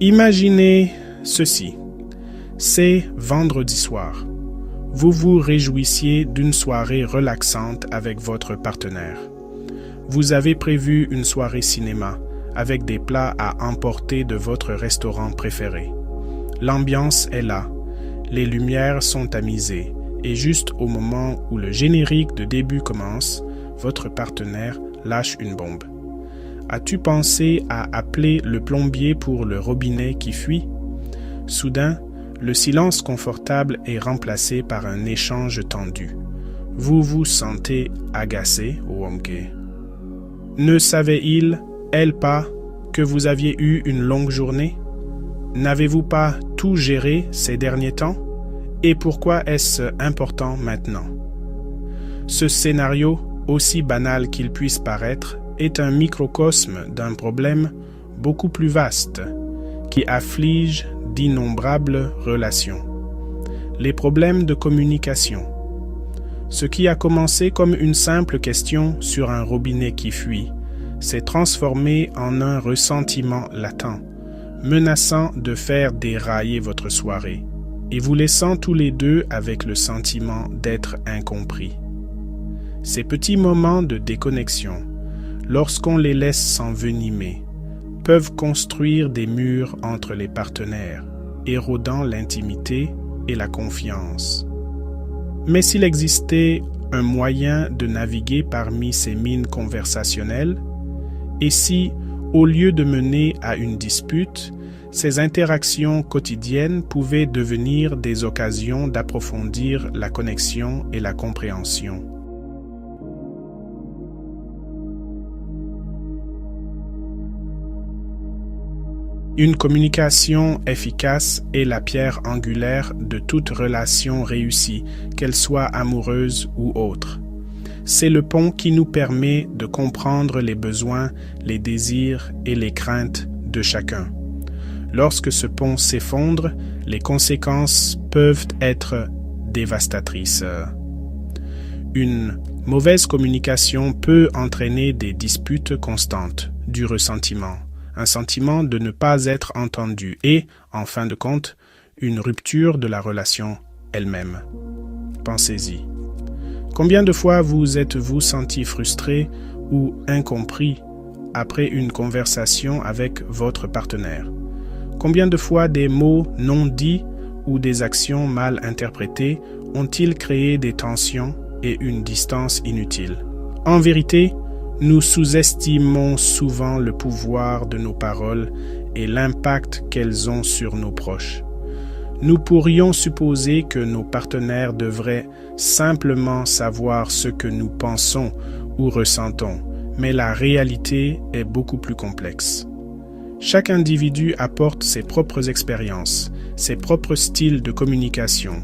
Imaginez ceci. C'est vendredi soir. Vous vous réjouissiez d'une soirée relaxante avec votre partenaire. Vous avez prévu une soirée cinéma avec des plats à emporter de votre restaurant préféré. L'ambiance est là, les lumières sont tamisées et juste au moment où le générique de début commence, votre partenaire lâche une bombe. As-tu pensé à appeler le plombier pour le robinet qui fuit? Soudain, le silence confortable est remplacé par un échange tendu. Vous vous sentez agacé, Wonke. Ne savait-il, elle pas, que vous aviez eu une longue journée? N'avez-vous pas tout géré ces derniers temps? Et pourquoi est-ce important maintenant? Ce scénario, aussi banal qu'il puisse paraître, est un microcosme d'un problème beaucoup plus vaste qui afflige d'innombrables relations. Les problèmes de communication. Ce qui a commencé comme une simple question sur un robinet qui fuit s'est transformé en un ressentiment latent, menaçant de faire dérailler votre soirée et vous laissant tous les deux avec le sentiment d'être incompris. Ces petits moments de déconnexion, lorsqu'on les laisse s'envenimer, peuvent construire des murs entre les partenaires, érodant l'intimité et la confiance. Mais s'il existait un moyen de naviguer parmi ces mines conversationnelles, et si, au lieu de mener à une dispute, ces interactions quotidiennes pouvaient devenir des occasions d'approfondir la connexion et la compréhension. Une communication efficace est la pierre angulaire de toute relation réussie, qu'elle soit amoureuse ou autre. C'est le pont qui nous permet de comprendre les besoins, les désirs et les craintes de chacun. Lorsque ce pont s'effondre, les conséquences peuvent être dévastatrices. Une mauvaise communication peut entraîner des disputes constantes, du ressentiment, un sentiment de ne pas être entendu et, en fin de compte, une rupture de la relation elle-même. Pensez-y. Combien de fois vous êtes-vous senti frustré ou incompris après une conversation avec votre partenaire? Combien de fois des mots non dits ou des actions mal interprétées ont-ils créé des tensions et une distance inutile? En vérité, nous sous-estimons souvent le pouvoir de nos paroles et l'impact qu'elles ont sur nos proches. Nous pourrions supposer que nos partenaires devraient simplement savoir ce que nous pensons ou ressentons, mais la réalité est beaucoup plus complexe. Chaque individu apporte ses propres expériences, ses propres styles de communication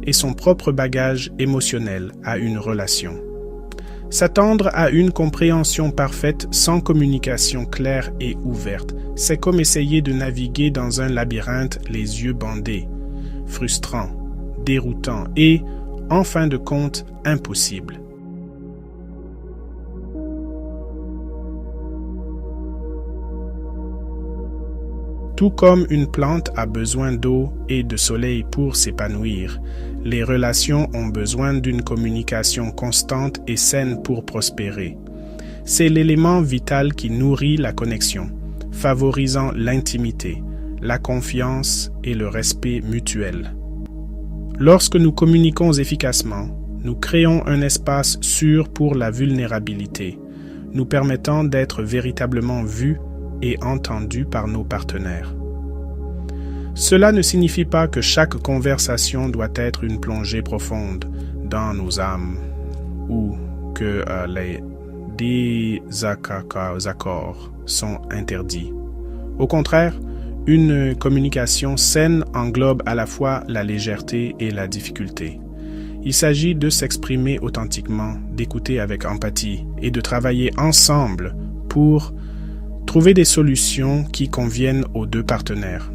et son propre bagage émotionnel à une relation. S'attendre à une compréhension parfaite sans communication claire et ouverte, c'est comme essayer de naviguer dans un labyrinthe les yeux bandés, frustrant, déroutant et, en fin de compte, impossible. Tout comme une plante a besoin d'eau et de soleil pour s'épanouir, les relations ont besoin d'une communication constante et saine pour prospérer. C'est l'élément vital qui nourrit la connexion, favorisant l'intimité, la confiance et le respect mutuel. Lorsque nous communiquons efficacement, nous créons un espace sûr pour la vulnérabilité, nous permettant d'être véritablement vus et entendus par nos partenaires. Cela ne signifie pas que chaque conversation doit être une plongée profonde dans nos âmes ou que les désaccords sont interdits. Au contraire, une communication saine englobe à la fois la légèreté et la difficulté. Il s'agit de s'exprimer authentiquement, d'écouter avec empathie et de travailler ensemble pour trouver des solutions qui conviennent aux deux partenaires.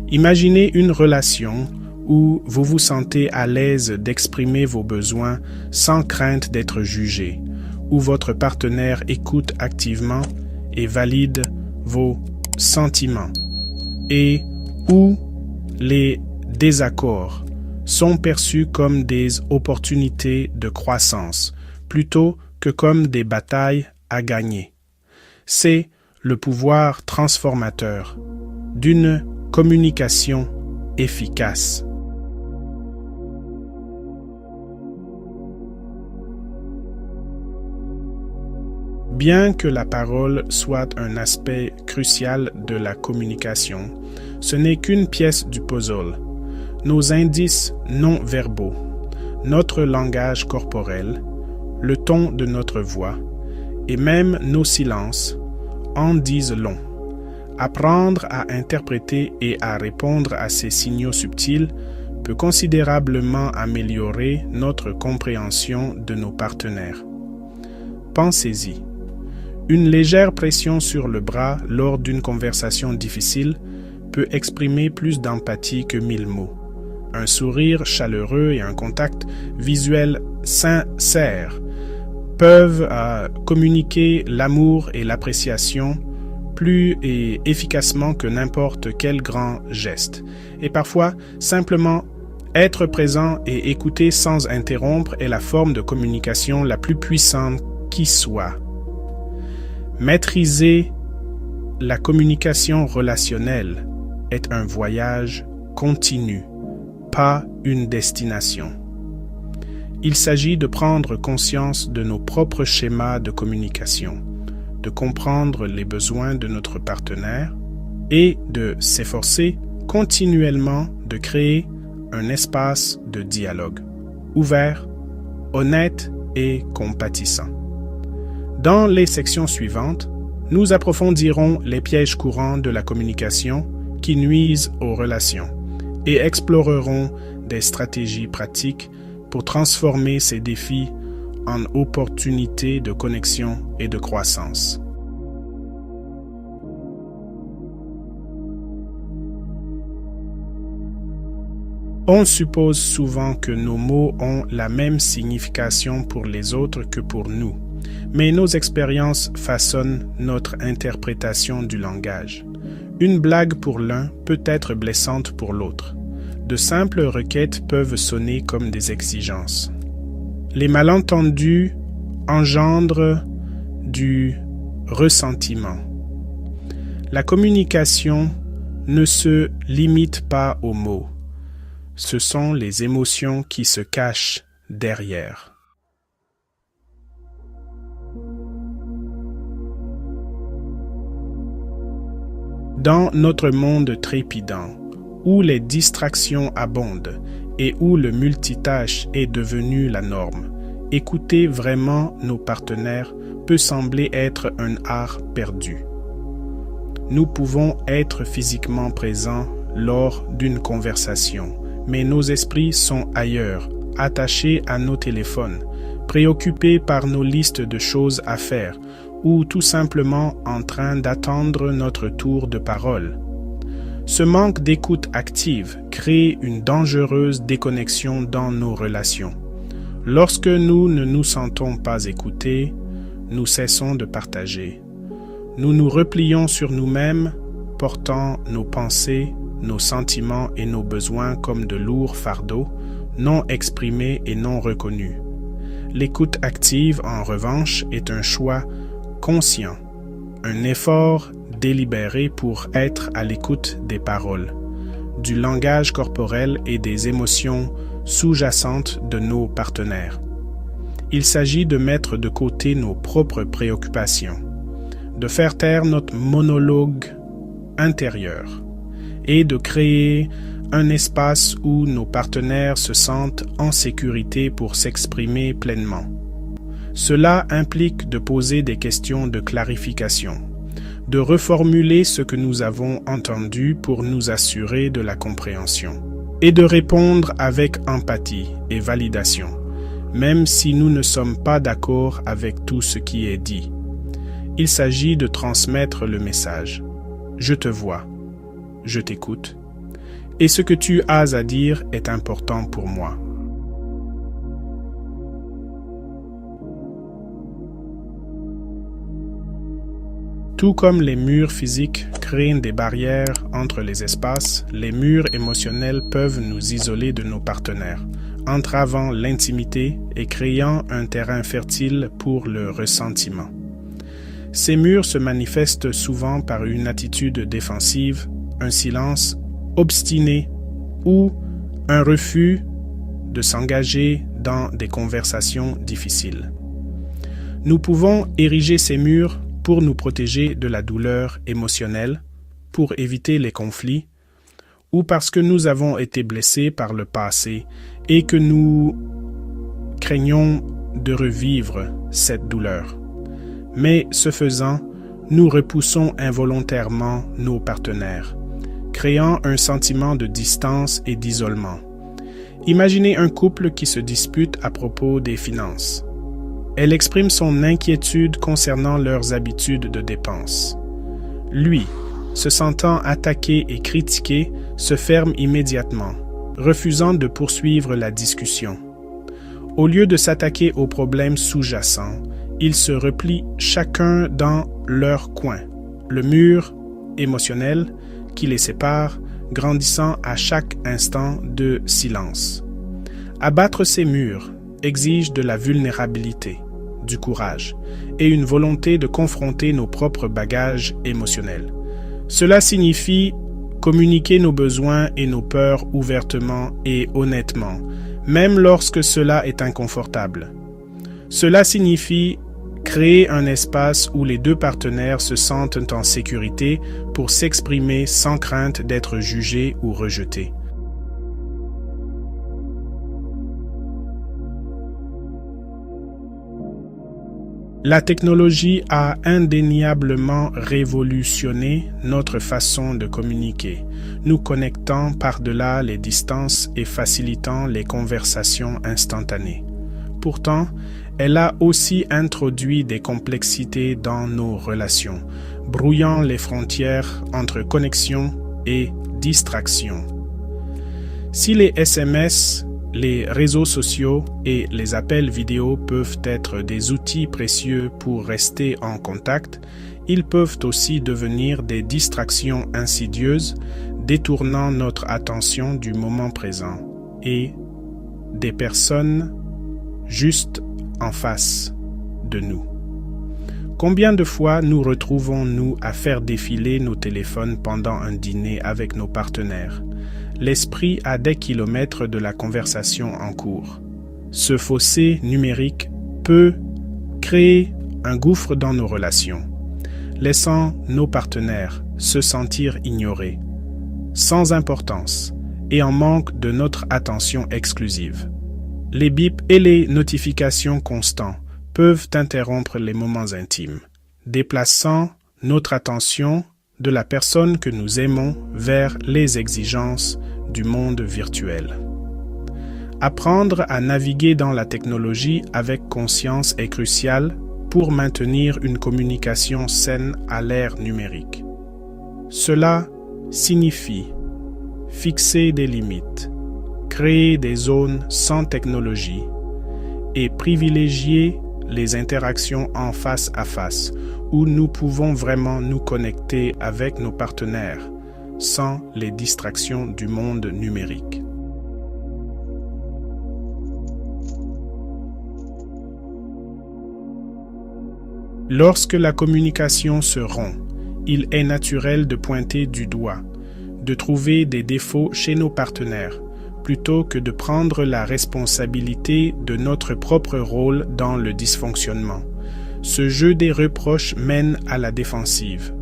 Imaginez une relation où vous vous sentez à l'aise d'exprimer vos besoins sans crainte d'être jugé, où votre partenaire écoute activement et valide vos sentiments, et où les désaccords sont perçus comme des opportunités de croissance plutôt que comme des batailles à gagner. C'est le pouvoir transformateur d'une communication efficace. Bien que la parole soit un aspect crucial de la communication, ce n'est qu'une pièce du puzzle. Nos indices non verbaux, notre langage corporel, le ton de notre voix et même nos silences en disent long. Apprendre à interpréter et à répondre à ces signaux subtils peut considérablement améliorer notre compréhension de nos partenaires. Pensez-y. Une légère pression sur le bras lors d'une conversation difficile peut exprimer plus d'empathie que 1000 mots. Un sourire chaleureux et un contact visuel sincère peuvent communiquer l'amour et l'appréciation plus efficacement que n'importe quel grand geste. Et parfois, simplement être présent et écouter sans interrompre est la forme de communication la plus puissante qui soit. Maîtriser la communication relationnelle est un voyage continu, pas une destination. Il s'agit de prendre conscience de nos propres schémas de communication, de comprendre les besoins de notre partenaire et de s'efforcer continuellement de créer un espace de dialogue, ouvert, honnête et compatissant. Dans les sections suivantes, nous approfondirons les pièges courants de la communication qui nuisent aux relations et explorerons des stratégies pratiques pour transformer ces défis en opportunités de connexion et de croissance. On suppose souvent que nos mots ont la même signification pour les autres que pour nous. Mais nos expériences façonnent notre interprétation du langage. Une blague pour l'un peut être blessante pour l'autre. De simples requêtes peuvent sonner comme des exigences. Les malentendus engendrent du ressentiment. La communication ne se limite pas aux mots. Ce sont les émotions qui se cachent derrière. Dans notre monde trépidant, où les distractions abondent et où le multitâche est devenu la norme, écouter vraiment nos partenaires peut sembler être un art perdu. Nous pouvons être physiquement présents lors d'une conversation, mais nos esprits sont ailleurs, attachés à nos téléphones, préoccupés par nos listes de choses à faire, ou tout simplement en train d'attendre notre tour de parole. Ce manque d'écoute active crée une dangereuse déconnexion dans nos relations. Lorsque nous ne nous sentons pas écoutés, nous cessons de partager. Nous nous replions sur nous-mêmes, portant nos pensées, nos sentiments et nos besoins comme de lourds fardeaux, non exprimés et non reconnus. L'écoute active, en revanche, est un choix conscient, un effort délibéré pour être à l'écoute des paroles, du langage corporel et des émotions sous-jacentes de nos partenaires. Il s'agit de mettre de côté nos propres préoccupations, de faire taire notre monologue intérieur et de créer un espace où nos partenaires se sentent en sécurité pour s'exprimer pleinement. Cela implique de poser des questions de clarification, de reformuler ce que nous avons entendu pour nous assurer de la compréhension, et de répondre avec empathie et validation, même si nous ne sommes pas d'accord avec tout ce qui est dit. Il s'agit de transmettre le message. Je te vois, je t'écoute, et ce que tu as à dire est important pour moi. Tout comme les murs physiques créent des barrières entre les espaces, les murs émotionnels peuvent nous isoler de nos partenaires, entravant l'intimité et créant un terrain fertile pour le ressentiment. Ces murs se manifestent souvent par une attitude défensive, un silence obstiné ou un refus de s'engager dans des conversations difficiles. Nous pouvons ériger ces murs pour nous protéger de la douleur émotionnelle, pour éviter les conflits, ou parce que nous avons été blessés par le passé et que nous craignons de revivre cette douleur. Mais ce faisant, nous repoussons involontairement nos partenaires, créant un sentiment de distance et d'isolement. Imaginez un couple qui se dispute à propos des finances. Elle exprime son inquiétude concernant leurs habitudes de dépenses. Lui, se sentant attaqué et critiqué, se ferme immédiatement, refusant de poursuivre la discussion. Au lieu de s'attaquer aux problèmes sous-jacents, ils se replient chacun dans leur coin, le mur émotionnel qui les sépare, grandissant à chaque instant de silence. Abattre ces murs exige de la vulnérabilité, du courage et une volonté de confronter nos propres bagages émotionnels. Cela signifie communiquer nos besoins et nos peurs ouvertement et honnêtement, même lorsque cela est inconfortable. Cela signifie créer un espace où les deux partenaires se sentent en sécurité pour s'exprimer sans crainte d'être jugés ou rejetés. La technologie a indéniablement révolutionné notre façon de communiquer, nous connectant par-delà les distances et facilitant les conversations instantanées. Pourtant, elle a aussi introduit des complexités dans nos relations, brouillant les frontières entre connexion et distraction. Si les SMS, les réseaux sociaux et les appels vidéo peuvent être des outils précieux pour rester en contact, ils peuvent aussi devenir des distractions insidieuses, détournant notre attention du moment présent et des personnes juste en face de nous. Combien de fois nous retrouvons-nous à faire défiler nos téléphones pendant un dîner avec nos partenaires, l'esprit à des kilomètres de la conversation en cours? Ce fossé numérique peut créer un gouffre dans nos relations, laissant nos partenaires se sentir ignorés, sans importance et en manque de notre attention exclusive. Les bips et les notifications constants peuvent interrompre les moments intimes, déplaçant notre attention de la personne que nous aimons vers les exigences du monde virtuel. Apprendre à naviguer dans la technologie avec conscience est crucial pour maintenir une communication saine à l'ère numérique. Cela signifie fixer des limites, créer des zones sans technologie et privilégier les interactions en face à face où nous pouvons vraiment nous connecter avec nos partenaires sans les distractions du monde numérique. Lorsque la communication se rompt, il est naturel de pointer du doigt, de trouver des défauts chez nos partenaires, plutôt que de prendre la responsabilité de notre propre rôle dans le dysfonctionnement. Ce jeu des reproches mène à la défensive,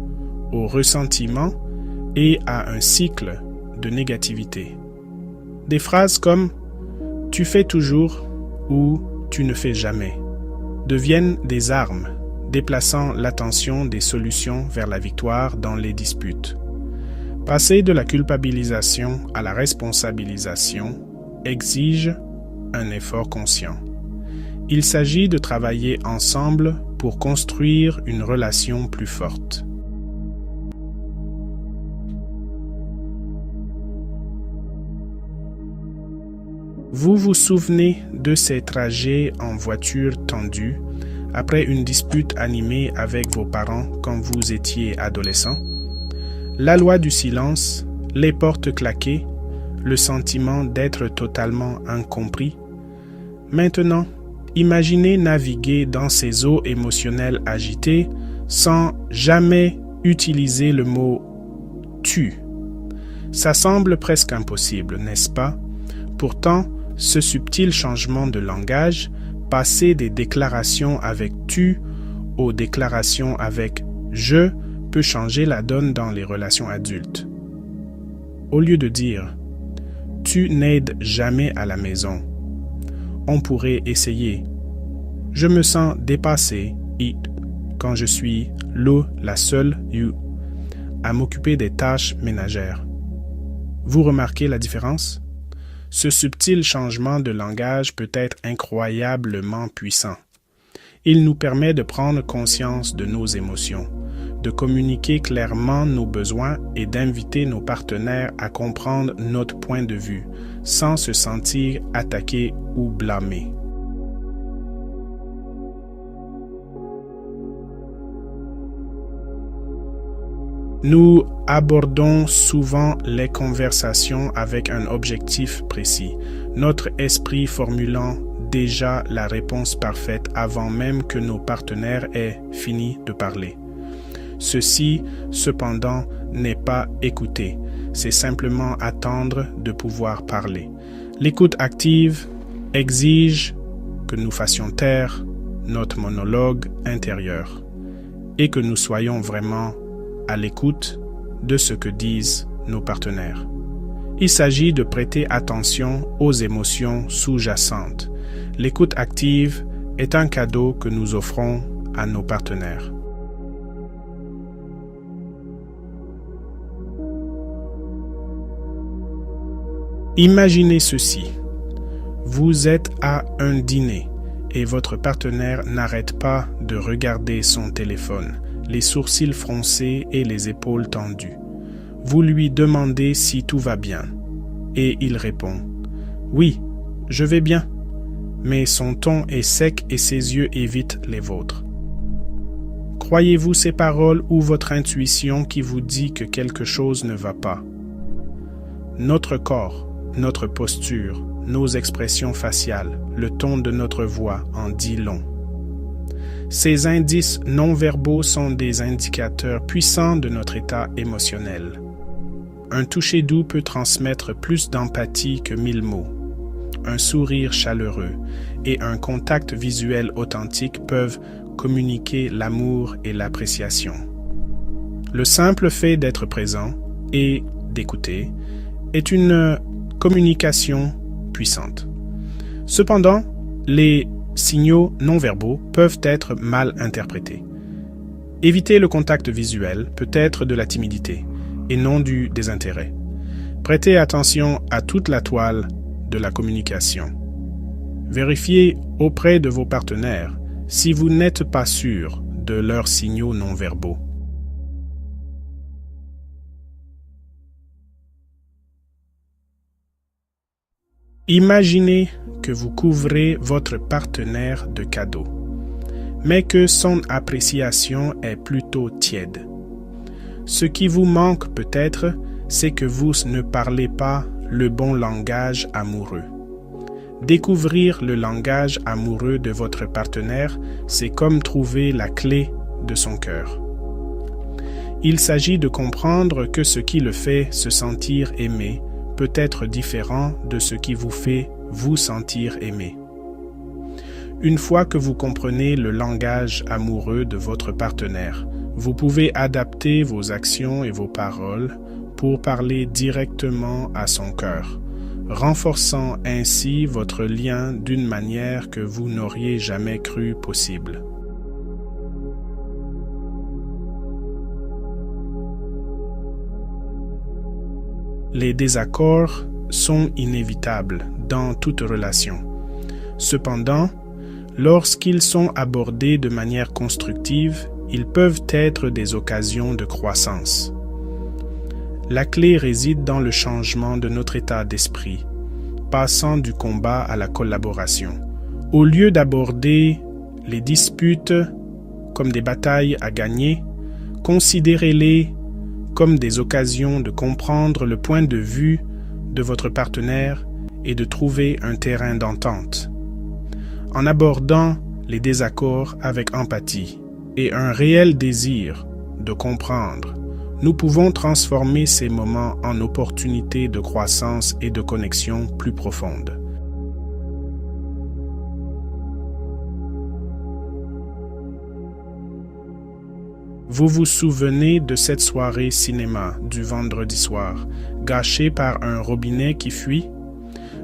au ressentiment et à un cycle de négativité. Des phrases comme « tu fais toujours » ou « tu ne fais jamais » deviennent des armes, déplaçant l'attention des solutions vers la victoire dans les disputes. Passer de la culpabilisation à la responsabilisation exige un effort conscient. Il s'agit de travailler ensemble pour construire une relation plus forte. Vous vous souvenez de ces trajets en voiture tendus, après une dispute animée avec vos parents quand vous étiez adolescent, la loi du silence, les portes claquées, le sentiment d'être totalement incompris. Maintenant, imaginez naviguer dans ces eaux émotionnelles agitées sans jamais utiliser le mot « tu ». Ça semble presque impossible, n'est-ce pas? Pourtant, ce subtil changement de langage, passer des déclarations avec « tu » aux déclarations avec « je », peut changer la donne dans les relations adultes. Au lieu de dire « tu n'aides jamais à la maison », on pourrait essayer « je me sens dépassé quand je suis la seule à m'occuper des tâches ménagères ». Vous remarquez la différence? Ce subtil changement de langage peut être incroyablement puissant. Il nous permet de prendre conscience de nos émotions, de communiquer clairement nos besoins et d'inviter nos partenaires à comprendre notre point de vue, sans se sentir attaqués ou blâmés. Nous abordons souvent les conversations avec un objectif précis, notre esprit formulant déjà la réponse parfaite avant même que nos partenaires aient fini de parler. Ceci, cependant, n'est pas écouter, c'est simplement attendre de pouvoir parler. L'écoute active exige que nous fassions taire notre monologue intérieur et que nous soyons vraiment à l'écoute de ce que disent nos partenaires. Il s'agit de prêter attention aux émotions sous-jacentes. L'écoute active est un cadeau que nous offrons à nos partenaires. Imaginez ceci. Vous êtes à un dîner et votre partenaire n'arrête pas de regarder son téléphone, les sourcils froncés et les épaules tendues. Vous lui demandez si tout va bien et il répond « Oui, je vais bien », mais son ton est sec et ses yeux évitent les vôtres. Croyez-vous ces paroles ou votre intuition qui vous dit que quelque chose ne va pas? Notre corps, notre posture, nos expressions faciales, le ton de notre voix en dit long. Ces indices non-verbaux sont des indicateurs puissants de notre état émotionnel. Un toucher doux peut transmettre plus d'empathie que 1000 mots. Un sourire chaleureux et un contact visuel authentique peuvent communiquer l'amour et l'appréciation. Le simple fait d'être présent et d'écouter est une communication puissante. Cependant, les signaux non-verbaux peuvent être mal interprétés. Éviter le contact visuel peut être de la timidité et non du désintérêt. Prêtez attention à toute la toile de la communication. Vérifiez auprès de vos partenaires si vous n'êtes pas sûr de leurs signaux non-verbaux. Imaginez que vous couvrez votre partenaire de cadeaux, mais que son appréciation est plutôt tiède. Ce qui vous manque peut-être, c'est que vous ne parlez pas le bon langage amoureux. Découvrir le langage amoureux de votre partenaire, c'est comme trouver la clé de son cœur. Il s'agit de comprendre que ce qui le fait se sentir aimé peut être différent de ce qui vous fait vous sentir aimé. Une fois que vous comprenez le langage amoureux de votre partenaire, vous pouvez adapter vos actions et vos paroles pour parler directement à son cœur, renforçant ainsi votre lien d'une manière que vous n'auriez jamais cru possible. Les désaccords sont inévitables dans toute relation. Cependant, lorsqu'ils sont abordés de manière constructive, ils peuvent être des occasions de croissance. La clé réside dans le changement de notre état d'esprit, passant du combat à la collaboration. Au lieu d'aborder les disputes comme des batailles à gagner, considérez-les comme des occasions de comprendre le point de vue de votre partenaire et de trouver un terrain d'entente. En abordant les désaccords avec empathie et un réel désir de comprendre, nous pouvons transformer ces moments en opportunités de croissance et de connexion plus profondes. Vous vous souvenez de cette soirée cinéma du vendredi soir, gâchée par un robinet qui fuit?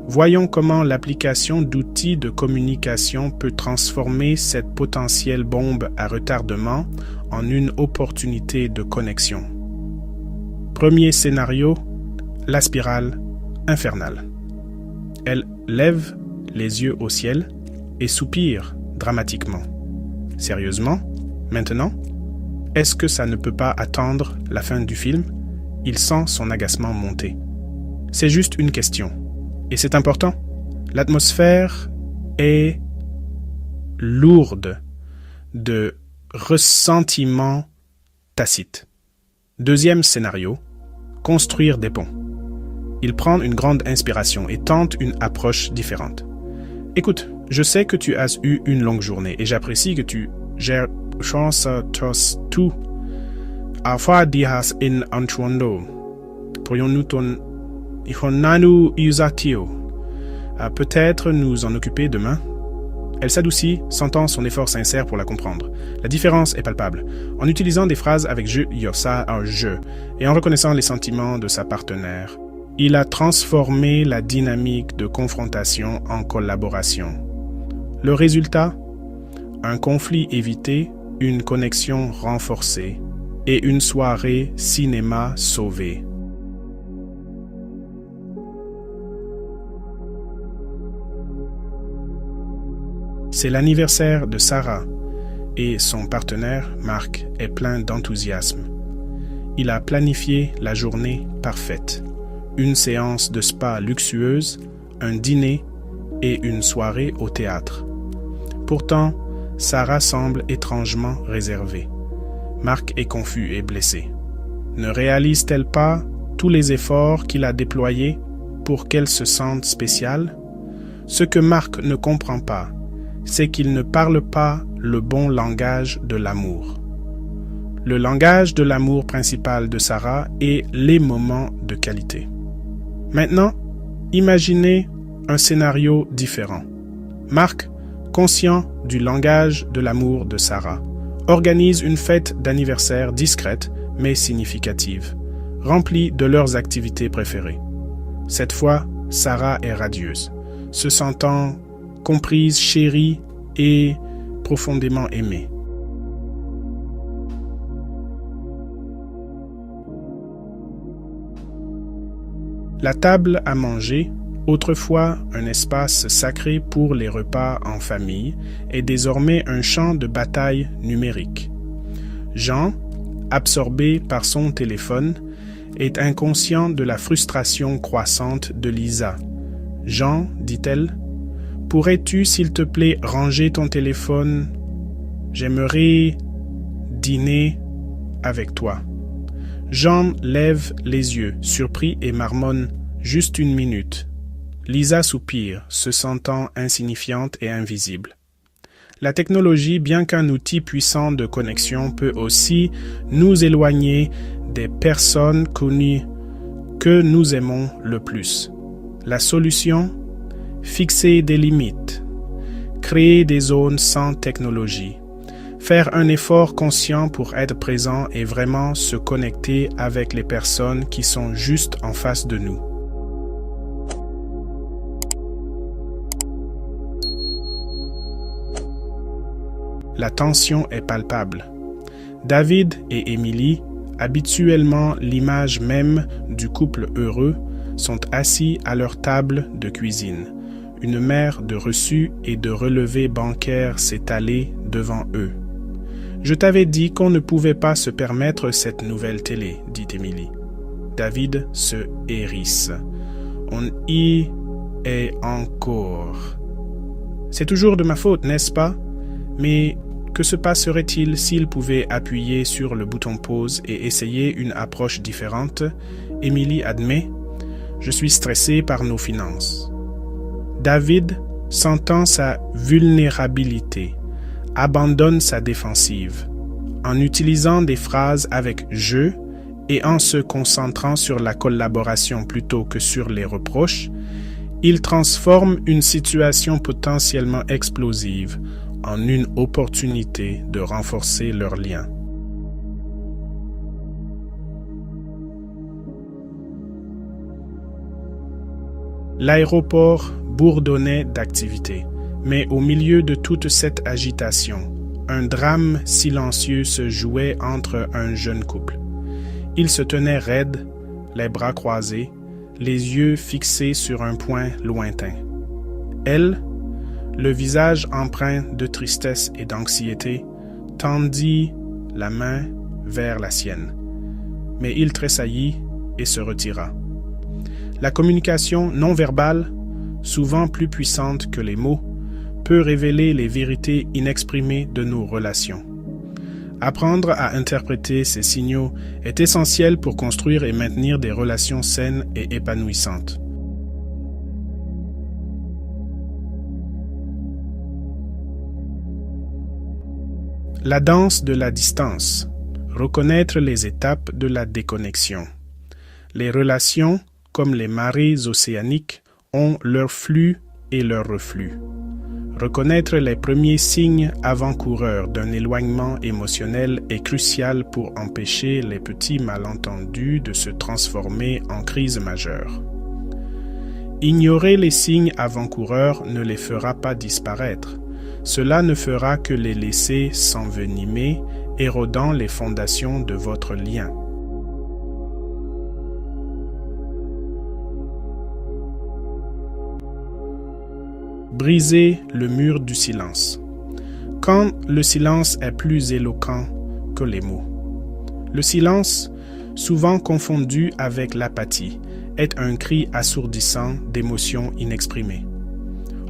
Voyons comment l'application d'outils de communication peut transformer cette potentielle bombe à retardement en une opportunité de connexion. Premier scénario, la spirale infernale. Elle lève les yeux au ciel et soupire dramatiquement. Sérieusement, maintenant? Est-ce que ça ne peut pas attendre la fin du film? Il sent son agacement monter. C'est juste une question. Et c'est important. L'atmosphère est lourde de ressentiments tacites. Deuxième scénario, construire des ponts. Il prend une grande inspiration et tente une approche différente. Écoute, je sais que tu as eu une longue journée et j'apprécie que tu gères chance tout. Afa dias in anchuando. Pourrions-nous ton ihonanu usatio. Peut-être nous en occuper demain. Elle s'adoucit, sentant son effort sincère pour la comprendre. La différence est palpable. En utilisant des phrases avec je, yosa, un je, et en reconnaissant les sentiments de sa partenaire, il a transformé la dynamique de confrontation en collaboration. Le résultat? Un conflit évité, une connexion renforcée et une soirée cinéma sauvée. C'est l'anniversaire de Sarah et son partenaire, Marc, est plein d'enthousiasme. Il a planifié la journée parfaite. Une séance de spa luxueuse, un dîner et une soirée au théâtre. Pourtant, Sarah semble étrangement réservée. Marc est confus et blessé. Ne réalise-t-elle pas tous les efforts qu'il a déployés pour qu'elle se sente spéciale? Ce que Marc ne comprend pas, c'est qu'il ne parle pas le bon langage de l'amour. Le langage de l'amour principal de Sarah est les moments de qualité. Maintenant, imaginez un scénario différent. Marc, conscient du langage de l'amour de Sarah, organise une fête d'anniversaire discrète mais significative, remplie de leurs activités préférées. Cette fois, Sarah est radieuse, se sentant comprise, chérie et profondément aimée. La table à manger, autrefois un espace sacré pour les repas en famille, est désormais un champ de bataille numérique. Jean, absorbé par son téléphone, est inconscient de la frustration croissante de Lisa. « Jean, dit-elle, pourrais-tu, s'il te plaît, ranger ton téléphone? J'aimerais dîner avec toi. » Jean lève les yeux, surpris, et marmonne « Juste une minute ». Lisa soupire, se sentant insignifiante et invisible. La technologie, bien qu'un outil puissant de connexion, peut aussi nous éloigner des personnes connues que nous aimons le plus. La solution? Fixer des limites, créer des zones sans technologie, faire un effort conscient pour être présent et vraiment se connecter avec les personnes qui sont juste en face de nous. La tension est palpable. David et Emily, habituellement l'image même du couple heureux, sont assis à leur table de cuisine. Une mer de reçus et de relevés bancaires s'étalait devant eux. « Je t'avais dit qu'on ne pouvait pas se permettre cette nouvelle télé, dit Emily. David se hérisse. « On y est encore. »« C'est toujours de ma faute, n'est-ce pas? Mais que se passerait-il s'il pouvait appuyer sur le bouton pause et essayer une approche différente? Émilie admet: je suis stressé par nos finances. David, sentant sa vulnérabilité, abandonne sa défensive. En utilisant des phrases avec « je » et en se concentrant sur la collaboration plutôt que sur les reproches, il transforme une situation potentiellement explosive en une opportunité de renforcer leurs liens. L'aéroport bourdonnait d'activité, mais au milieu de toute cette agitation, un drame silencieux se jouait entre un jeune couple. Ils se tenaient raides, les bras croisés, les yeux fixés sur un point lointain. Elle, le visage empreint de tristesse et d'anxiété, tendit la main vers la sienne. Mais il tressaillit et se retira. La communication non verbale, souvent plus puissante que les mots, peut révéler les vérités inexprimées de nos relations. Apprendre à interpréter ces signaux est essentiel pour construire et maintenir des relations saines et épanouissantes. La danse de la distance. Reconnaître les étapes de la déconnexion. Les relations, comme les marées océaniques, ont leur flux et leur reflux. Reconnaître les premiers signes avant-coureurs d'un éloignement émotionnel est crucial pour empêcher les petits malentendus de se transformer en crise majeure. Ignorer les signes avant-coureurs ne les fera pas disparaître. Cela ne fera que les laisser s'envenimer, érodant les fondations de votre lien. Briser le mur du silence. Quand le silence est plus éloquent que les mots. Le silence, souvent confondu avec l'apathie, est un cri assourdissant d'émotions inexprimées.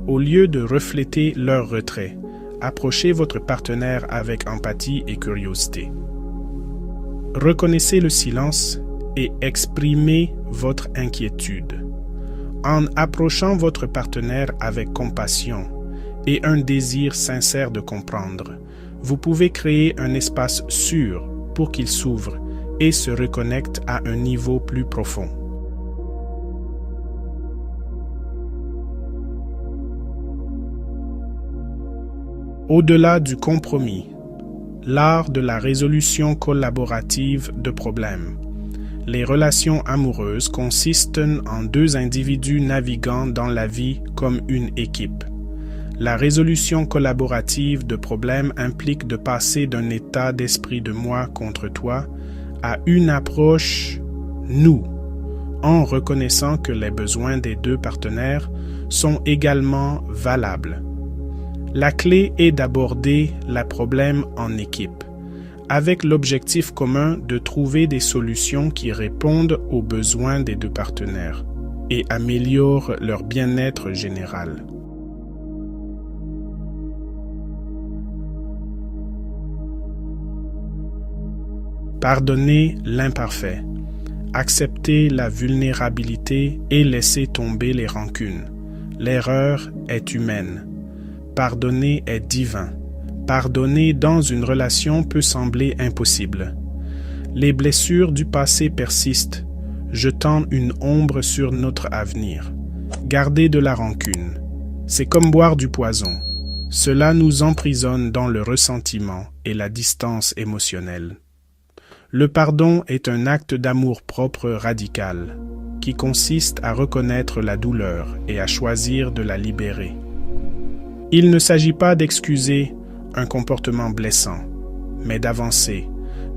Au lieu de refléter leur retrait, approchez votre partenaire avec empathie et curiosité. Reconnaissez le silence et exprimez votre inquiétude. En approchant votre partenaire avec compassion et un désir sincère de comprendre, vous pouvez créer un espace sûr pour qu'il s'ouvre et se reconnecte à un niveau plus profond. Au-delà du compromis, l'art de la résolution collaborative de problèmes. Les relations amoureuses consistent en deux individus naviguant dans la vie comme une équipe. La résolution collaborative de problèmes implique de passer d'un état d'esprit de moi contre toi à une approche nous, en reconnaissant que les besoins des deux partenaires sont également valables. La clé est d'aborder le problème en équipe, avec l'objectif commun de trouver des solutions qui répondent aux besoins des deux partenaires et améliorent leur bien-être général. Pardonnez l'imparfait, acceptez la vulnérabilité et laissez tomber les rancunes. L'erreur est humaine. Pardonner est divin. Pardonner dans une relation peut sembler impossible. Les blessures du passé persistent, jetant une ombre sur notre avenir. Garder de la rancune, c'est comme boire du poison. Cela nous emprisonne dans le ressentiment et la distance émotionnelle. Le pardon est un acte d'amour-propre radical, qui consiste à reconnaître la douleur et à choisir de la libérer. Il ne s'agit pas d'excuser un comportement blessant, mais d'avancer,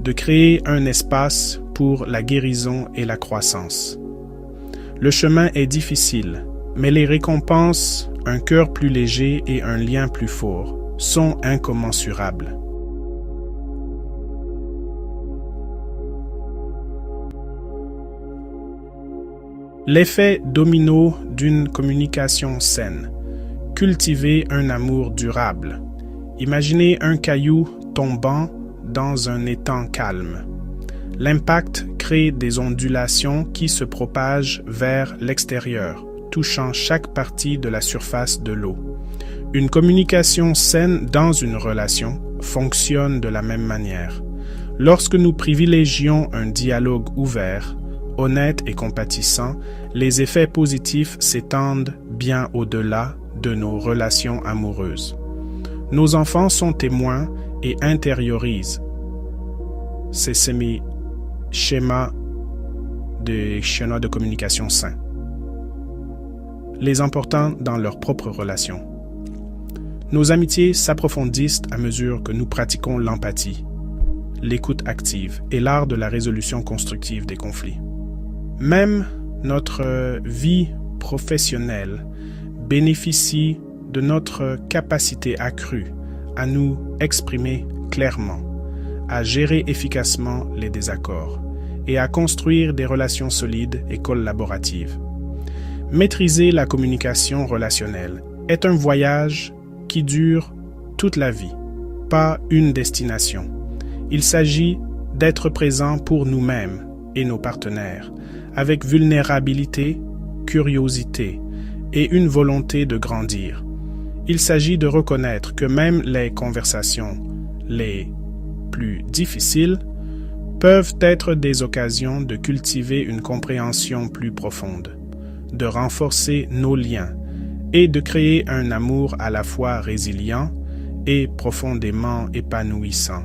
de créer un espace pour la guérison et la croissance. Le chemin est difficile, mais les récompenses, un cœur plus léger et un lien plus fort, sont incommensurables. L'effet domino d'une communication saine. Cultiver un amour durable. Imaginez un caillou tombant dans un étang calme. L'impact crée des ondulations qui se propagent vers l'extérieur, touchant chaque partie de la surface de l'eau. Une communication saine dans une relation fonctionne de la même manière. Lorsque nous privilégions un dialogue ouvert, honnête et compatissant, les effets positifs s'étendent bien au-delà de nos relations amoureuses. Nos enfants sont témoins et intériorisent ces schémas de communication sains, les important dans leurs propres relations. Nos amitiés s'approfondissent à mesure que nous pratiquons l'empathie, l'écoute active et l'art de la résolution constructive des conflits. Même notre vie professionnelle bénéficie de notre capacité accrue à nous exprimer clairement, à gérer efficacement les désaccords et à construire des relations solides et collaboratives. Maîtriser la communication relationnelle est un voyage qui dure toute la vie, pas une destination. Il s'agit d'être présent pour nous-mêmes et nos partenaires, avec vulnérabilité, curiosité et une volonté de grandir. Il s'agit de reconnaître que même les conversations les plus difficiles peuvent être des occasions de cultiver une compréhension plus profonde, de renforcer nos liens et de créer un amour à la fois résilient et profondément épanouissant.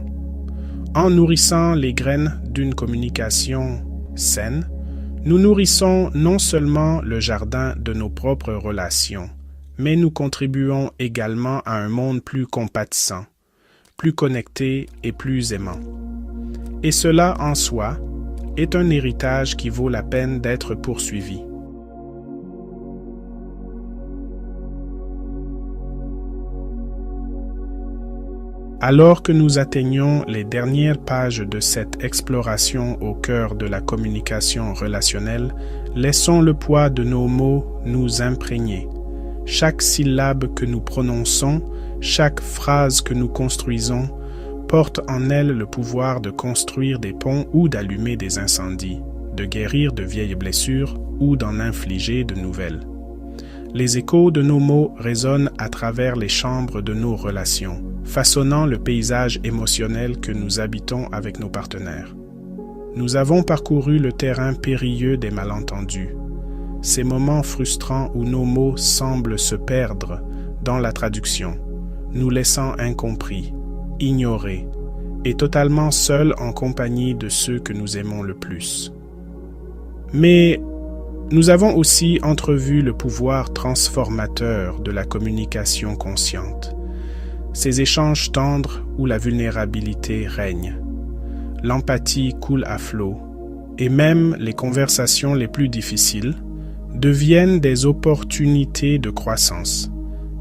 En nourrissant les graines d'une communication saine, nous nourrissons non seulement le jardin de nos propres relations, mais nous contribuons également à un monde plus compatissant, plus connecté et plus aimant. Et cela en soi est un héritage qui vaut la peine d'être poursuivi. Alors que nous atteignons les dernières pages de cette exploration au cœur de la communication relationnelle, laissons le poids de nos mots nous imprégner. Chaque syllabe que nous prononçons, chaque phrase que nous construisons, porte en elle le pouvoir de construire des ponts ou d'allumer des incendies, de guérir de vieilles blessures ou d'en infliger de nouvelles. Les échos de nos mots résonnent à travers les chambres de nos relations, façonnant le paysage émotionnel que nous habitons avec nos partenaires. Nous avons parcouru le terrain périlleux des malentendus, ces moments frustrants où nos mots semblent se perdre dans la traduction, nous laissant incompris, ignorés et totalement seuls en compagnie de ceux que nous aimons le plus. Mais nous avons aussi entrevu le pouvoir transformateur de la communication consciente, ces échanges tendres où la vulnérabilité règne, l'empathie coule à flot, et même les conversations les plus difficiles deviennent des opportunités de croissance,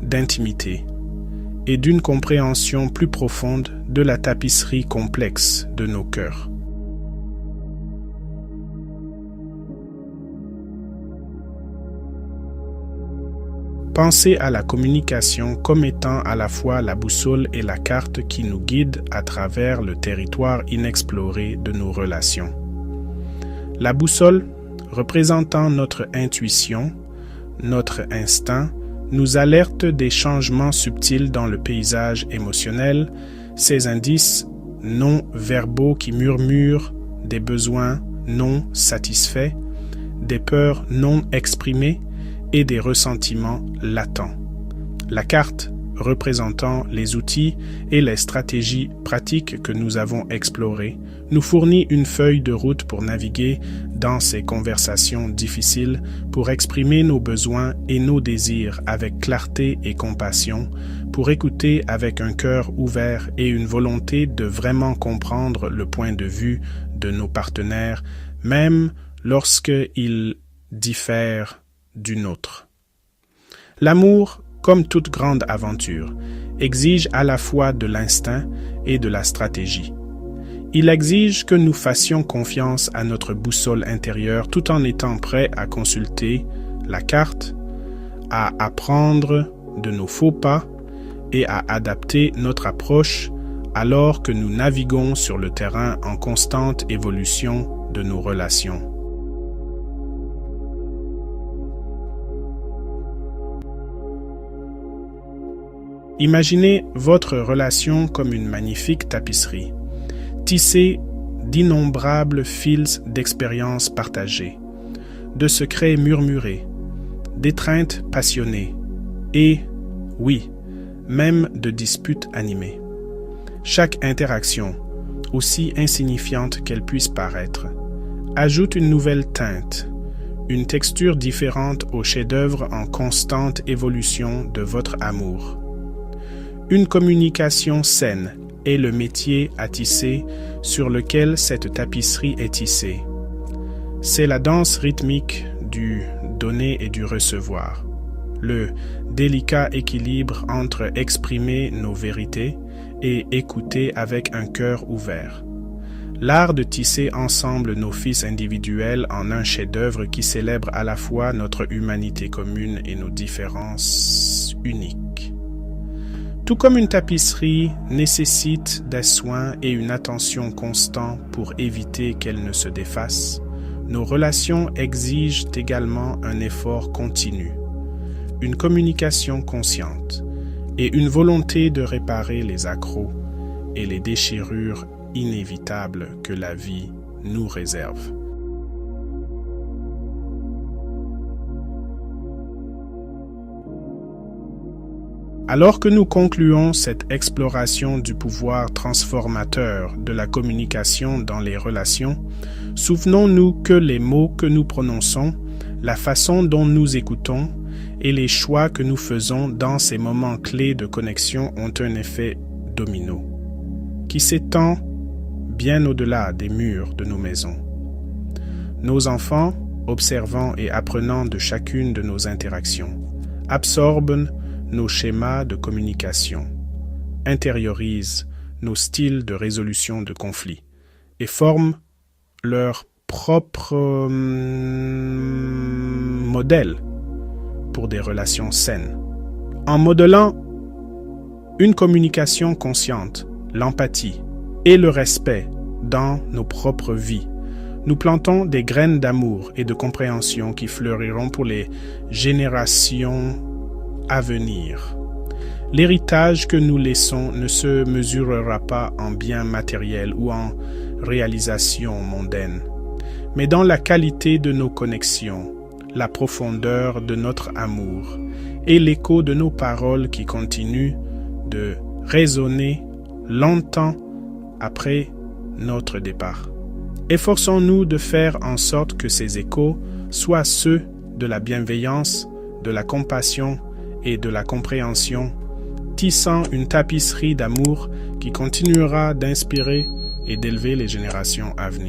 d'intimité et d'une compréhension plus profonde de la tapisserie complexe de nos cœurs. Pensez à la communication comme étant à la fois la boussole et la carte qui nous guident à travers le territoire inexploré de nos relations. La boussole, représentant notre intuition, notre instinct, nous alerte des changements subtils dans le paysage émotionnel, ces indices non verbaux qui murmurent des besoins non satisfaits, des peurs non exprimées et des ressentiments latents. La carte, représentant les outils et les stratégies pratiques que nous avons explorées, nous fournit une feuille de route pour naviguer dans ces conversations difficiles, pour exprimer nos besoins et nos désirs avec clarté et compassion, pour écouter avec un cœur ouvert et une volonté de vraiment comprendre le point de vue de nos partenaires, même lorsqu'ils diffèrent du nôtre. L'amour, comme toute grande aventure, exige à la fois de l'instinct et de la stratégie. Il exige que nous fassions confiance à notre boussole intérieure tout en étant prêts à consulter la carte, à apprendre de nos faux pas et à adapter notre approche alors que nous naviguons sur le terrain en constante évolution de nos relations. Imaginez votre relation comme une magnifique tapisserie, tissée d'innombrables fils d'expériences partagées, de secrets murmurés, d'étreintes passionnées et, oui, même de disputes animées. Chaque interaction, aussi insignifiante qu'elle puisse paraître, ajoute une nouvelle teinte, une texture différente au chef-d'œuvre en constante évolution de votre amour. Une communication saine est le métier à tisser sur lequel cette tapisserie est tissée. C'est la danse rythmique du donner et du recevoir, le délicat équilibre entre exprimer nos vérités et écouter avec un cœur ouvert. L'art de tisser ensemble nos fils individuels en un chef-d'œuvre qui célèbre à la fois notre humanité commune et nos différences uniques. Tout comme une tapisserie nécessite des soins et une attention constante pour éviter qu'elle ne se défasse, nos relations exigent également un effort continu, une communication consciente et une volonté de réparer les accrocs et les déchirures inévitables que la vie nous réserve. Alors que nous concluons cette exploration du pouvoir transformateur de la communication dans les relations, souvenons-nous que les mots que nous prononçons, la façon dont nous écoutons et les choix que nous faisons dans ces moments clés de connexion ont un effet domino, qui s'étend bien au-delà des murs de nos maisons. Nos enfants, observant et apprenant de chacune de nos interactions, absorbent nos schémas de communication, intériorisent nos styles de résolution de conflits et forment leur propre modèle pour des relations saines. En modelant une communication consciente, l'empathie et le respect dans nos propres vies, nous plantons des graines d'amour et de compréhension qui fleuriront pour les générations à venir. L'héritage que nous laissons ne se mesurera pas en biens matériels ou en réalisations mondaines, mais dans la qualité de nos connexions, la profondeur de notre amour et l'écho de nos paroles qui continuent de résonner longtemps après notre départ. Efforçons-nous de faire en sorte que ces échos soient ceux de la bienveillance, de la compassion et de la compréhension, tissant une tapisserie d'amour qui continuera d'inspirer et d'élever les générations à venir.